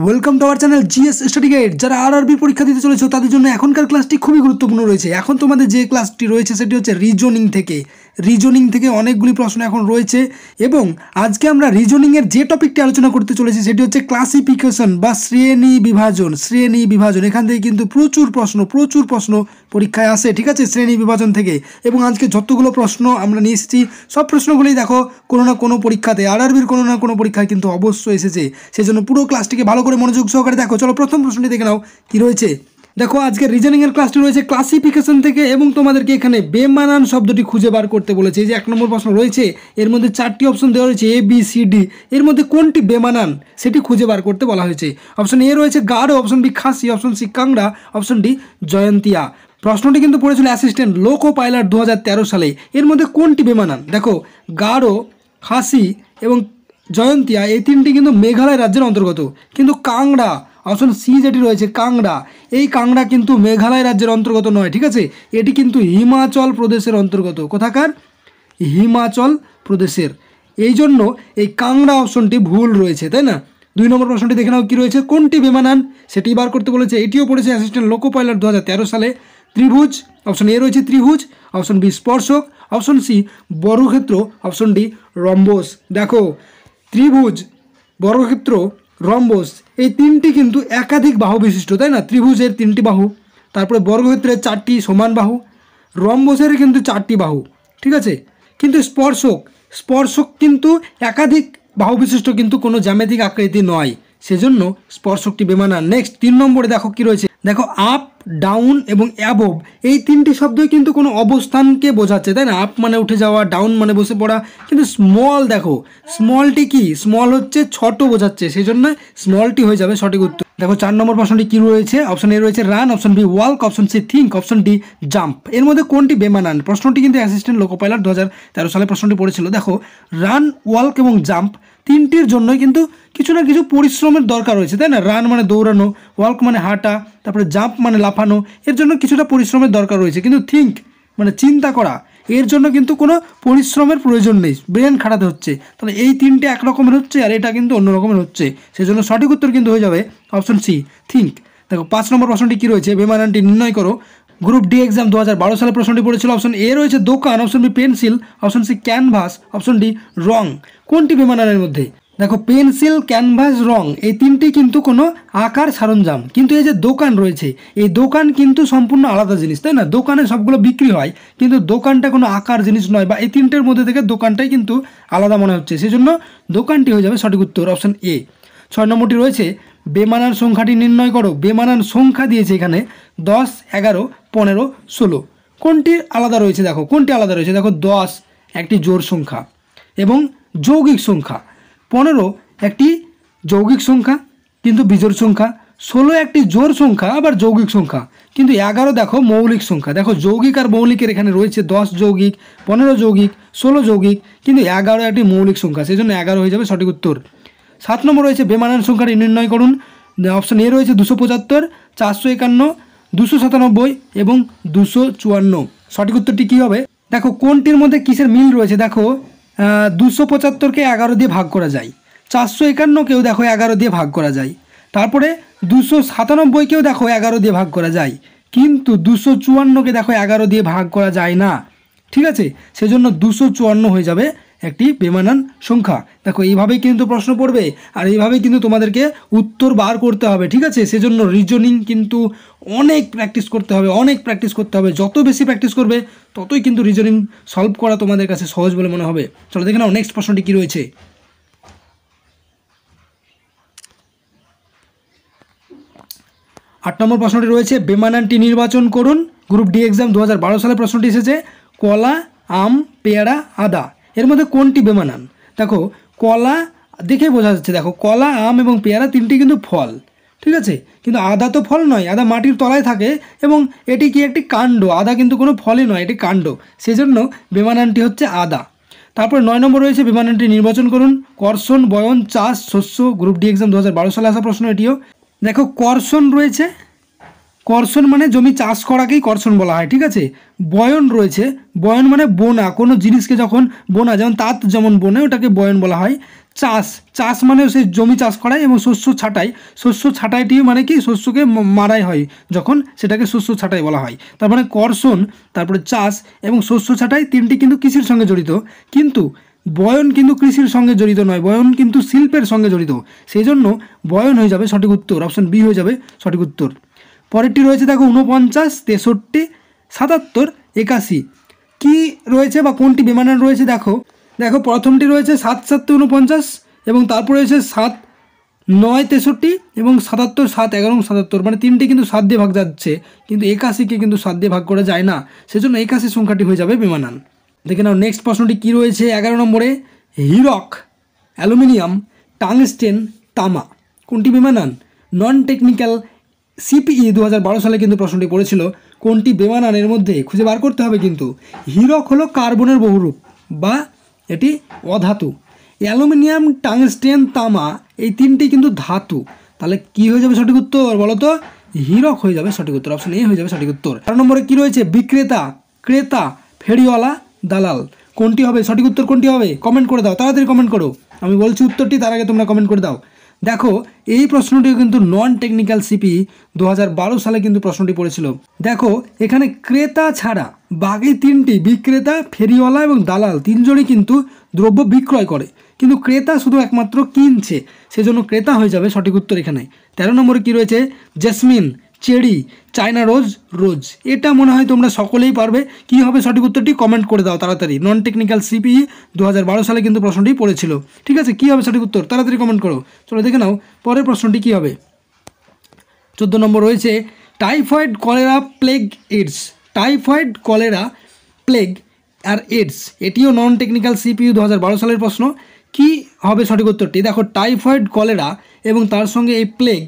Welcome to our channel GS study guide. যারা RRB পরীক্ষা দিতে চলেছে তাদের জন্য এখনকার ক্লাসটি খুবই গুরুত্বপূর্ণ রয়েছে। এখন তোমাদের যে ক্লাসটি রয়েছে সেটি হচ্ছে রিজনিং থেকে অনেকগুলি প্রশ্ন এখন রয়েছে এবং আজকে আমরা রিজনিংয়ের যে টপিকটি আলোচনা করতে চলেছি সেটি হচ্ছে ক্লাসিফিকেশন বা শ্রেণী বিভাজন। এখান থেকে কিন্তু প্রচুর প্রশ্ন পরীক্ষায় আসে, ঠিক আছে, শ্রেণী বিভাজন থেকে। এবং আজকে যতগুলো প্রশ্ন আমরা নিয়ে এসেছি সব প্রশ্নগুলোই দেখো কোনো না কোনো পরীক্ষাতে, আরআরবির কোনো না কোনো পরীক্ষায় কিন্তু অবশ্যই এসেছে। সেজন্য পুরো ক্লাসটিকে ভালো করে মনোযোগ সহকারে দেখো। চলো প্রথম প্রশ্নটি দেখে নাও কি রয়েছে। দেখো আজকের রিজনিংয়ের ক্লাসটি রয়েছে ক্লাসিফিকেশন থেকে এবং তোমাদেরকে এখানে বেমানান শব্দটি খুঁজে বার করতে বলেছে। এই যে 1 নম্বর প্রশ্ন রয়েছে, এর মধ্যে 4টি অপশন দেওয়া রয়েছে ABCD, এর মধ্যে কোনটি বেমানান সেটি খুঁজে বার করতে বলা হয়েছে। অপশন এ রয়েছে গাঢ়, option B Khasi, option C Kangra, option D Jaintia. প্রশ্নটি কিন্তু পড়েছিল অ্যাসিস্ট্যান্ট লোকো পাইলট 2013 সালে। এর মধ্যে কোনটি বেমানান? দেখো গাঢ়, খাসি এবং জয়ন্তিয়া এই তিনটি কিন্তু মেঘালয় রাজ্যের অন্তর্গত, কিন্তু কাংড়া অপশন সি যেটি রয়েছে কাংড়া, এই কাংড়া কিন্তু মেঘালয় রাজ্যের অন্তর্গত নয়, ঠিক আছে, এটি কিন্তু হিমাচল প্রদেশের অন্তর্গত। কোথাকার? হিমাচল প্রদেশের। এই জন্য এই কাংড়া অপশনটি ভুল রয়েছে, তাই না। 2 নম্বর প্রশ্নটি দেখে নাও কি রয়েছে, কোনটি বেমানান সেটি বার করতে বলেছে। এটিও পড়েছে অ্যাসিস্ট্যান্ট লোকো পাইলট 2013 সালে। ত্রিভুজ, অপশন এ রয়েছে ত্রিভুজ, অপশন বি স্পর্শক, অপশন সি বর্গক্ষেত্র, অপশন ডি রম্বস। দেখো ত্রিভুজ, বর্গক্ষেত্র, রম্বস এই তিনটি কিন্তু একাধিক বাহু বিশিষ্ট, তাই না। ত্রিভুজের 3টি বাহু, তারপরে বর্গক্ষেত্রের 4টি সমান বাহু, রম্বসের কিন্তু 4টি বাহু, ঠিক আছে। কিন্তু স্পর্শক কিন্তু একাধিক বাহু বিশিষ্ট কিন্তু কোনো জ্যামিতিক আকৃতি নয়, সেজন্য স্পর্শকটি বেমানান। নেক্সট 3 নম্বরে দেখো কি রয়েছে। দেখো আপ, ডাউন এবং অ্যাবভ এই তিনটি শব্দই কিন্তু কোনো অবস্থানকে বোঝাচ্ছে, তাই না। আপ মানে উঠে যাওয়া, ডাউন মানে বসে পড়া, কিন্তু স্মল, দেখো স্মলটি কি, স্মল হচ্ছে ছোট বোঝাচ্ছে, সেই জন্য স্মলটি হয়ে যাবে সঠিক উত্তর। দেখো 4 নম্বর প্রশ্নটি কি রয়েছে। অপশন এ রয়েছে run, option B walk, option C think, option D jump. এর মধ্যে কোনটি বেমানান? প্রশ্নটি কিন্তু অ্যাসিস্ট্যান্ট লোকো পাইলট 2013 সালে প্রশ্নটি পড়েছিল। দেখো রান, ওয়াক এবং জাম্প তিনটির জন্যই কিন্তু কিছু না কিছু পরিশ্রমের দরকার রয়েছে, তাই না। রান মানে দৌড়ানো, ওয়াক মানে হাঁটা, তারপরে জাম্প মানে লাফানো, এর জন্য কিছুটা পরিশ্রমের দরকার রয়েছে। কিন্তু থিঙ্ক মানে চিন্তা করা, এর জন্য কিন্তু কোনো পরিশ্রমের প্রয়োজন নেই, ব্রেন খাটাতে হচ্ছে। তাহলে এই তিনটে এক রকমের হচ্ছে আর এটা কিন্তু অন্য রকমের হচ্ছে, সেজন্য সঠিক উত্তর কিন্তু হয়ে যাবে অপশন সি থিঙ্ক। দেখো 5 নম্বর প্রশ্নটি কী রয়েছে, বেমানানটি নির্ণয় করো। গ্রুপ ডি এক্সাম 2012 সালে প্রশ্নটি পড়েছিল। অপশন এ রয়েছে দোকান, option B pencil, option C canvas, option D রং। কোনটি বেমানানের মধ্যে? দেখো পেন্সিল, ক্যানভাস, রং এই তিনটি কিন্তু কোনো আকার সরঞ্জাম, কিন্তু এই যে দোকান রয়েছে এই দোকান কিন্তু সম্পূর্ণ আলাদা জিনিস, তাই না। দোকানে সবগুলো বিক্রি হয় কিন্তু দোকানটা কোনো আকার জিনিস নয়, বা এই তিনটের মধ্যে থেকে দোকানটাই কিন্তু আলাদা মনে হচ্ছে, সেজন্য দোকানটি হয়ে যাবে সঠিক উত্তর, অপশন এ। 6 নম্বরটি রয়েছে বেমানান সংখ্যাটি নির্ণয় করো। বেমানান সংখ্যা দিয়েছে এখানে 10, 11, 15, 16। কোনটি আলাদা রয়েছে? দেখো কোনটি আলাদা রয়েছে। দেখো 10 একটি জোড় সংখ্যা এবং যৌগিক সংখ্যা, 15 একটি যৌগিক সংখ্যা কিন্তু বিজোড় সংখ্যা, 16 একটি জোড় সংখ্যা আবার যৌগিক সংখ্যা, কিন্তু 11 দেখো মৌলিক সংখ্যা। দেখো যৌগিক আর মৌলিকের এখানে রয়েছে 10 যৌগিক, 15 যৌগিক, 16 যৌগিক, কিন্তু 11 একটি মৌলিক সংখ্যা, সেই জন্য 11 হয়ে যাবে সঠিক উত্তর। 7 নম্বর রয়েছে বেমানান সংখ্যাটি নির্ণয় করুন। অপশন এ রয়েছে 275, 451, 297 এবং 254। সঠিক উত্তরটি কী হবে? দেখো কোনটির মধ্যে কিসের মিল রয়েছে। দেখো 275কে 11 দিয়ে ভাগ করা যায়, 451কেও দেখো 11 দিয়ে ভাগ করা যায়, তারপরে 297কেও দেখো 11 দিয়ে ভাগ করা যায়, কিন্তু 254কে দেখো 11 দিয়ে ভাগ করা যায় না, ঠিক আছে, সেজন্য 254 হয়ে যাবে একটি বেমানান সংখ্যা। দেখো এইভাবেই কিন্তু প্রশ্ন পড়বে আর এইভাবেই কিন্তু তোমাদেরকে উত্তর বার করতে হবে, ঠিক আছে। সেজন্য রিজনিং কিন্তু অনেক প্র্যাকটিস করতে হবে, যত বেশি প্র্যাকটিস করবে ততই কিন্তু রিজনিং সলভ করা তোমাদের কাছে সহজ বলে মনে হবে। চলো দেখে নাও নেক্সট প্রশ্নটি কী রয়েছে। 8 নম্বর প্রশ্নটি রয়েছে বেমানানটি নির্বাচন করুন। গ্রুপ ডি এক্সাম 2012 সালে প্রশ্নটি এসেছে কলা, আম, পেয়ারা, আদা এর মধ্যে কোনটি বেমানান? দেখো কলা দেখে বোঝা যাচ্ছে, দেখো কলা, আম এবং পেয়ারা তিনটি কিন্তু ফল, ঠিক আছে, কিন্তু আদা তো ফল নয়, আদা মাটির তলায় থাকে এবং এটি কি একটি কাণ্ড, আদা কিন্তু কোনো ফলই নয়, এটি কাণ্ড, সেজন্য বেমানানটি হচ্ছে আদা। তারপরে 9 নম্বর রয়েছে বেমানানটি নির্বাচন করুন। কর্ষণ, বয়ন, চাষ, শস্য। গ্রুপ ডি এক্সাম 2012 সালে আসা প্রশ্ন এটিও। দেখো কর্ষণ রয়েছে, কর্ষণ মানে জমি চাষ করাকেই কর্ষণ বলা হয়, ঠিক আছে। বয়ন রয়েছে, বয়ন মানে বোনা, কোনো জিনিসকে যখন বোনা, যেমন তাঁত যেমন বোনে ওটাকে বয়ন বলা হয়। চাষ, চাষ মানে সেই জমি চাষ করাই, এবং শস্য ছাঁটাই, শস্য ছাঁটাইটি মানে কি শস্যকে মারাই হয় যখন, সেটাকে শস্য ছাঁটাই বলা হয়। তার মানে কর্ষণ, তারপরে চাষ এবং শস্য ছাঁটাই তিনটি কিন্তু কৃষির সঙ্গে জড়িত, কিন্তু বয়ন কিন্তু কৃষির সঙ্গে জড়িত নয়, বয়ন কিন্তু শিল্পের সঙ্গে জড়িত, সেই জন্য বয়ন হয়ে যাবে সঠিক উত্তর, অপশন বি হয়ে যাবে সঠিক উত্তর। পরেরটি রয়েছে দেখো 49, 63, 77, 81, কি রয়েছে বা কোনটি বেমানান রয়েছে দেখো। দেখো প্রথমটি রয়েছে 7, 7, 49 এবং তারপরে রয়েছে 7, 9, 63 এবং 77, 7, 11, 77, মানে তিনটি কিন্তু 7 দিয়ে ভাগ যাচ্ছে, কিন্তু 81কে কিন্তু 7 দিয়ে ভাগ করা যায় না, সেজন্য 81 সংখ্যাটি হয়ে যাবে বেমানান। দেখে নাও নেক্সট প্রশ্নটি কী রয়েছে 11 নম্বরে, হিরক, অ্যালুমিনিয়াম, টাংস্টেন, তামা কোনটি বেমানান? নন টেকনিক্যাল সিপিই 2012 সালে কিন্তু প্রশ্নটি পড়েছিল, কোনটি বেমানান এর মধ্যে খুঁজে বার করতে হবে। কিন্তু হিরক হলো কার্বনের বহুরূপ বা এটি অধাতু, অ্যালুমিনিয়াম, টাংস্টেন, তামা এই তিনটি কিন্তু ধাতু, তাহলে কি হয়ে যাবে সঠিক উত্তর বলো তো? হিরক হয়ে যাবে সঠিক উত্তর, অপশন এ হয়ে যাবে সঠিক উত্তর। 4 নম্বরে কি রয়েছে, বিক্রেতা, ক্রেতা, ফেরিওয়ালা, দালাল কোনটি হবে সঠিক উত্তর? কোনটি হবে কমেন্ট করে দাও, তাড়াতাড়ি কমেন্ট করো, আমি বলছি উত্তরটি, তার আগে তোমরা কমেন্ট করে দাও। দেখো এই প্রশ্নটিও কিন্তু নন টেকনিক্যাল সিপি 2012 সালে কিন্তু প্রশ্নটি পড়েছিল। দেখো এখানে ক্রেতা ছাড়া বাকি তিনটি, বিক্রেতা, ফেরিওয়ালা এবং দালাল তিনজনই কিন্তু দ্রব্য বিক্রয় করে, কিন্তু ক্রেতা শুধু একমাত্র কিনছে, সেজন্য ক্রেতা হয়ে যাবে সঠিক উত্তর এখানে। 13 নম্বরে কি রয়েছে, জেসমিন, চেরি, চায়না রোজ, রোজ এটা মনে হয় তোমরা সকলেই পারবে, কি হবে সঠিক উত্তরটি কমেন্ট করে দাও তাড়াতাড়ি। নন টেকনিক্যাল সিপিই 2012 সালে কিন্তু প্রশ্নটি পড়েছিল, ঠিক আছে, কি হবে সঠিক উত্তর তাড়াতাড়ি কমেন্ট করো। চলো দেখে নাও পরের প্রশ্নটি কি হবে। 14 নম্বর রয়েছে, typhoid, cholera, plague, AIDS, typhoid, cholera, plague আর এইডস এটিও নন টেকনিক্যাল সিপিইউ 2012 সালের প্রশ্ন, কি হবে সঠিক উত্তরটি? দেখো টাইফয়েড, কলেরা এবং তার সঙ্গে এই প্লেগ,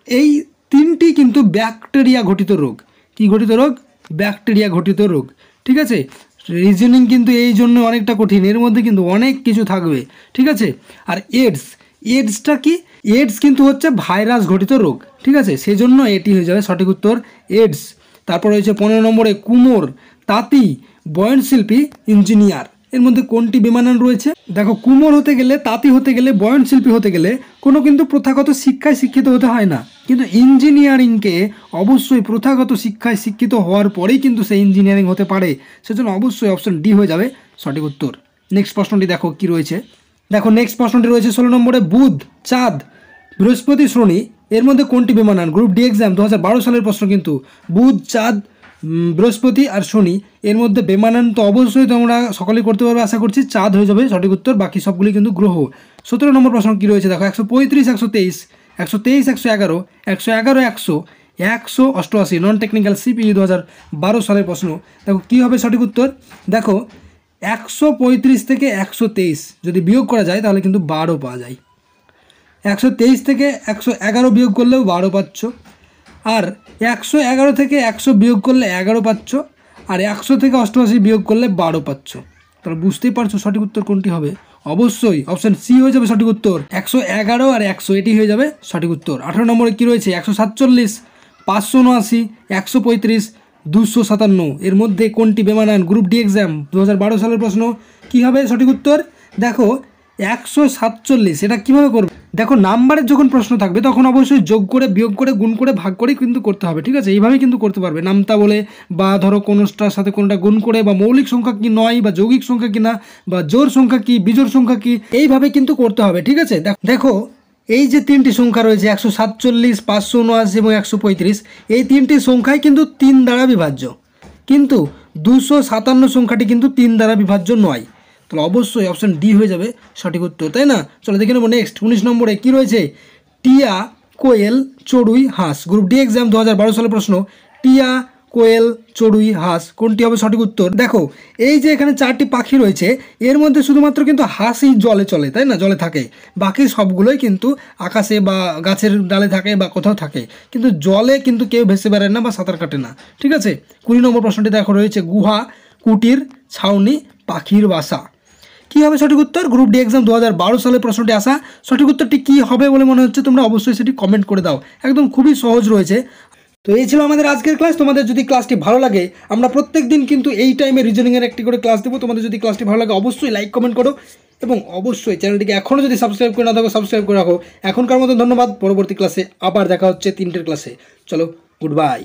এই তিনটি কিন্তু ব্যাকটেরিয়া ঘটিত রোগ। কি ঘটিত রোগ? ব্যাকটেরিয়া ঘটিত রোগ, ঠিক আছে। রিজনিং কিন্তু এই জন্য অনেকটা কঠিন, এর মধ্যে কিন্তু অনেক কিছু থাকবে, ঠিক আছে। আর এইডস, এইডসটা কি? এইডস কিন্তু হচ্ছে ভাইরাস ঘটিত রোগ, ঠিক আছে, সেই জন্য এটি হয়ে যাবে সঠিক উত্তর এইডস। তারপর রয়েছে 15 নম্বরে, কুমোর, তাঁতি, বয়নশিল্পী, ইঞ্জিনিয়ার এর মধ্যে কোনটি বেমানান রয়েছে? দেখো কুমোর হতে গেলে, তাঁতি হতে গেলে, বয়নশিল্পী হতে গেলে কোনো কিন্তু প্রথাগত শিক্ষায় শিক্ষিত হতে হয় না, কিন্তু ইঞ্জিনিয়ারিংকে অবশ্যই প্রথাগত শিক্ষায় শিক্ষিত হওয়ার পরেই কিন্তু সেই ইঞ্জিনিয়ারিং হতে পারে, সেজন্য অবশ্যই অপশন ডি হয়ে যাবে সঠিক উত্তর। নেক্সট প্রশ্নটি দেখো কি রয়েছে। দেখো নেক্সট প্রশ্নটি রয়েছে 16 নম্বরে, বুধ, চাঁদ, বৃহস্পতি, শনি এর মধ্যে কোনটি বেমানান? গ্রুপ ডি এক্সাম 2012 সালের প্রশ্ন কিন্তু, বুধ, চাঁদ, বৃহস্পতি আর শনি এর মধ্যে বেমানান তো অবশ্যই তোমরা সকলেই করতে পারবে আশা করছি, চাঁদ হয়ে যাবে সঠিক উত্তর, বাকি সবগুলি কিন্তু গ্রহ। 17 নম্বর প্রশ্ন কী রয়েছে দেখো, 135, 123, 123, 111, 111, 100, 188 নন টেকনিক্যাল সিপিই 2012 সালের প্রশ্ন, দেখো কী হবে সঠিক উত্তর। দেখো 135 থেকে 123 যদি বিয়োগ করা যায় তাহলে কিন্তু 12 পাওয়া যায়, 123 থেকে 111 বিয়োগ করলেও 12 পাচ্ছ, আর 111 থেকে 100 বিয়োগ করলে 11 পাচ্ছ, আর 100 থেকে 88 বিয়োগ করলে 12 পাচ্ছ, তাহলে বুঝতেই পারছো সঠিক উত্তর কোনটি হবে। অবশ্যই অপশান সি হয়ে যাবে সঠিক উত্তর, 111 আর 100 এটি হয়ে যাবে সঠিক উত্তর। 18 নম্বরে কী রয়েছে, 147, 579, 135, 257 এর মধ্যে কোনটি বেমানান? গ্রুপ ডি এক্সাম 2012 সালের প্রশ্ন, কী হবে সঠিক উত্তর? দেখো 147 এটা কীভাবে করবে, দেখো নাম্বারের যখন প্রশ্ন থাকবে তখন অবশ্যই যোগ করে, বিয়োগ করে, গুণ করে, ভাগ করে কিন্তু করতে হবে, ঠিক আছে, এইভাবেই কিন্তু করতে পারবে নামতা বলে, বা ধরো কোনোটার সাথে কোনোটা গুণ করে, বা মৌলিক সংখ্যা কি নয়, বা যৌগিক সংখ্যা কি না, বা জোড় সংখ্যা কি, বিজোড় সংখ্যা কি, এইভাবে কিন্তু করতে হবে, ঠিক আছে। দেখো এই যে তিনটি সংখ্যা রয়েছে 147, 579 এবং 135, এই তিনটি সংখ্যাই কিন্তু 3 দ্বারা বিভাজ্য, কিন্তু 257 সংখ্যাটি কিন্তু 3 দ্বারা বিভাজ্য নয়, তাহলে অবশ্যই অপশান ডি হয়ে যাবে সঠিক উত্তর, তাই না। চলো দেখে নেবো নেক্সট 19 নম্বরে কী রয়েছে, টিয়া, কোয়েল, চড়ুই, হাঁস গ্রুপ ডি এক্সাম 2012 সালের প্রশ্ন, টিয়া, কোয়েল, চড়ুই, হাঁস কোনটি হবে সঠিক উত্তর? দেখো এই যে এখানে 4টি পাখি রয়েছে, এর মধ্যে শুধুমাত্র কিন্তু হাঁসই জলে চলে, তাই না, জলে থাকে, বাকি সবগুলোই কিন্তু আকাশে বা গাছের ডালে থাকে বা কোথাও থাকে, কিন্তু জলে কিন্তু কেউ ভেসে বেড়ায় না বা সাঁতার কাটে না, ঠিক আছে। 20 নম্বর প্রশ্নটি দেখো রয়েছে, গুহা, কুটির, ছাউনি, পাখির বাসা কী হবে সঠিক উত্তর? গ্রুপ ডি এক্সাম 2012 সালে প্রশ্নটি আসা, সঠিক উত্তরটি কী হবে বলে মনে হচ্ছে তোমরা অবশ্যই সেটি কমেন্ট করে দাও, একদম খুবই সহজ রয়েছে। তো এই ছিল আমাদের আজকের ক্লাস। তোমাদের যদি ক্লাসটি ভালো লাগে, আমরা প্রত্যেক দিন কিন্তু এই টাইমে রিজনিংয়ের একটি করে ক্লাস দেবো। তোমাদের যদি ক্লাসটি ভালো লাগে অবশ্যই লাইক কমেন্ট করো এবং অবশ্যই চ্যানেলটিকে এখনও যদি সাবস্ক্রাইব করে না থাকো সাবস্ক্রাইব করে রাখো। এখনকার মতো ধন্যবাদ। পরবর্তী ক্লাসে আবার দেখা হচ্ছে 3টের ক্লাসে। চলো, গুড বাই।